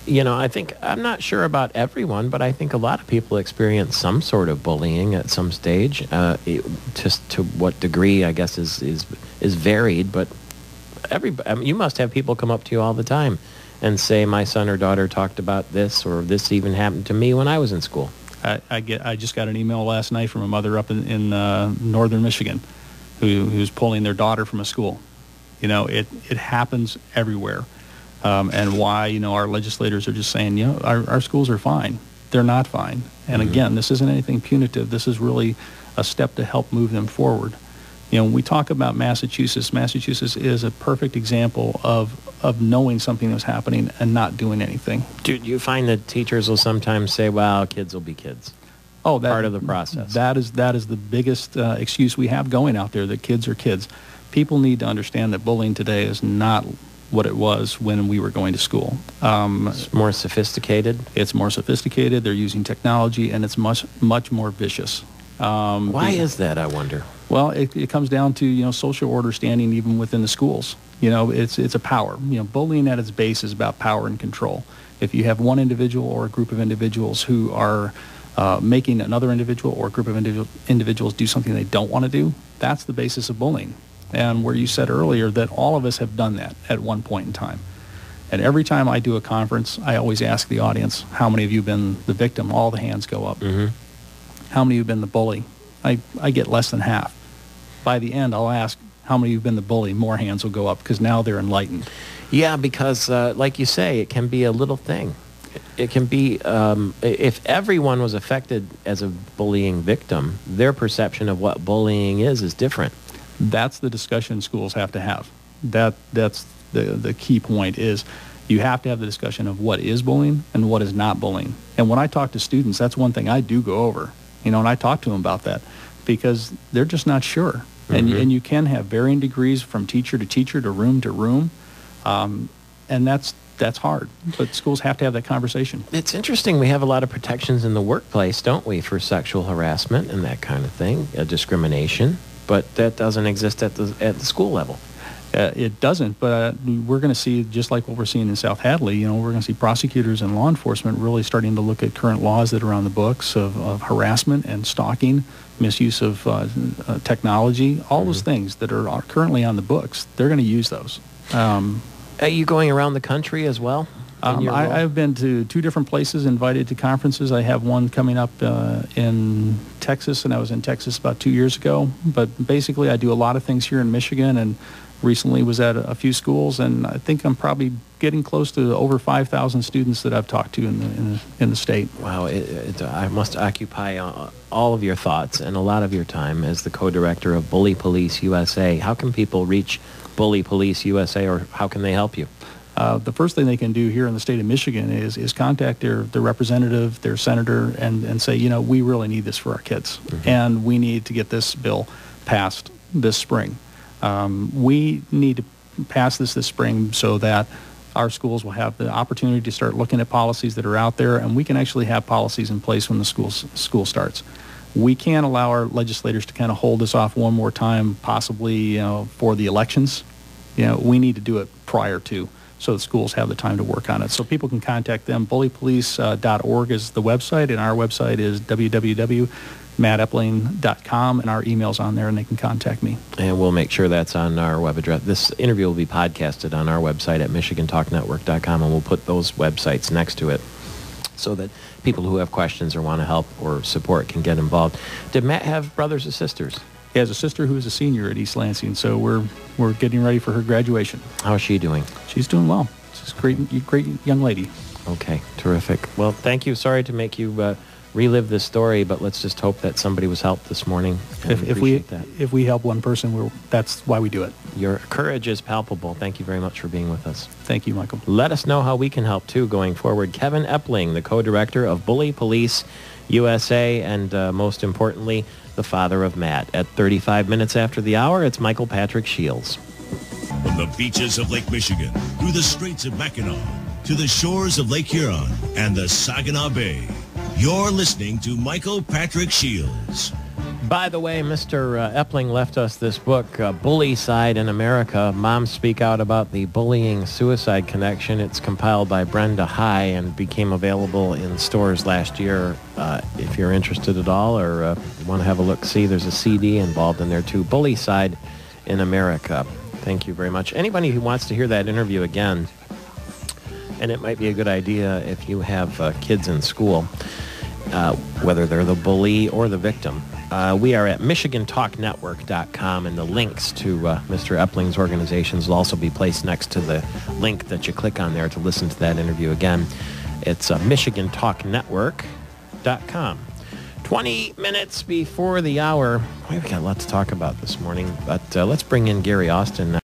I think, I'm not sure about everyone, but I think a lot of people experience some sort of bullying at some stage. Just to what degree, I guess, is varied, but you must have people come up to you all the time and say, my son or daughter talked about this, or this even happened to me when I was in school. I just got an email last night from a mother up in northern Michigan who's pulling their daughter from a school. It happens everywhere. And why, our legislators are just saying, our schools are fine. They're not fine. And again, this isn't anything punitive. This is really a step to help move them forward. When we talk about Massachusetts is a perfect example of knowing something that's happening and not doing anything. Do you find that teachers will sometimes say, well, kids will be kids? Oh, part of the process. That is the biggest excuse we have going out there, that kids are kids. People need to understand that bullying today is not what it was when we were going to school. It's more sophisticated? It's more sophisticated. They're using technology, and it's much more vicious. Why is that, I wonder? Well, it comes down to, social order standing even within the schools. It's a power. Bullying at its base is about power and control. If you have one individual or a group of individuals who are making another individual or a group of individuals do something they don't want to do, that's the basis of bullying. And where you said earlier that all of us have done that at one point in time. And every time I do a conference, I always ask the audience, how many of you have been the victim? All the hands go up. Mm-hmm. How many of you have been the bully? I get less than half. By the end, I'll ask, how many of you have been the bully? More hands will go up, because now they're enlightened. Yeah, because like you say, it can be a little thing. It can be, if everyone was affected as a bullying victim, their perception of what bullying is different. That's the discussion schools have to have. That's the key point, is you have to have the discussion of what is bullying and what is not bullying. And when I talk to students, that's one thing I do go over, and I talk to them about that, because they're just not sure. Mm-hmm. And you can have varying degrees from teacher to teacher to room, and that's hard. But schools have to have that conversation. It's interesting. We have a lot of protections in the workplace, don't we, for sexual harassment and that kind of thing, discrimination. But that doesn't exist at the school level. It doesn't, but we're going to see, just like what we're seeing in South Hadley, we're going to see prosecutors and law enforcement really starting to look at current laws that are on the books of harassment and stalking, misuse of technology, all those things that are currently on the books. They're going to use those. Are you going around the country as well? I've been to 2 different places, invited to conferences. I have one coming up in Texas, and I was in Texas about 2 years ago. But basically, I do a lot of things here in Michigan, and recently was at a few schools, and I think I'm probably getting close to over 5,000 students that I've talked to in the state. Wow, I must occupy all of your thoughts and a lot of your time as the co-director of Bullypolice USA. How can people reach Bullypolice USA, or how can they help you? The first thing they can do here in the state of Michigan is contact their representative, their senator, and say, we really need this for our kids, and we need to get this bill passed this spring. We need to pass this spring so that our schools will have the opportunity to start looking at policies that are out there, and we can actually have policies in place when the school starts. We can't allow our legislators to kind of hold this off one more time, possibly for the elections. We need to do it prior to, so the schools have the time to work on it. So people can contact them. Bullypolice.org is the website, and our website is www.mattepling.com, and our email's on there, and they can contact me. And we'll make sure that's on our web address. This interview will be podcasted on our website at michigantalknetwork.com, and we'll put those websites next to it so that people who have questions or want to help or support can get involved. Did Matt have brothers or sisters? He has a sister who is a senior at East Lansing, so we're getting ready for her graduation. How is she doing? She's doing well. She's a great young lady. Okay, terrific. Well, thank you. Sorry to make you relive this story, but let's just hope that somebody was helped this morning. If we help one person, that's why we do it. Your courage is palpable. Thank you very much for being with us. Thank you, Michael. Let us know how we can help, too, going forward. Kevin Epling, the co-director of Bullypolice USA, and most importantly, the father of Matt. At 35 minutes after the hour, it's Michael Patrick Shiels. From the beaches of Lake Michigan, through the Straits of Mackinac, to the shores of Lake Huron and the Saginaw Bay, you're listening to Michael Patrick Shiels. By the way, Mr. Epling left us this book, Bullycide in America. Moms Speak Out About the Bullying-Suicide Connection. It's compiled by Brenda High and became available in stores last year. If you're interested at all or want to have a look-see, there's a CD involved in there too. Bullycide in America. Thank you very much. Anybody who wants to hear that interview again, and it might be a good idea if you have kids in school, whether they're the bully or the victim. We are at MichiganTalkNetwork.com, and the links to Mr. Epling's organizations will also be placed next to the link that you click on there to listen to that interview again. It's MichiganTalkNetwork.com. 20 minutes before the hour. We've got a lot to talk about this morning, but let's bring in Gary Austin now.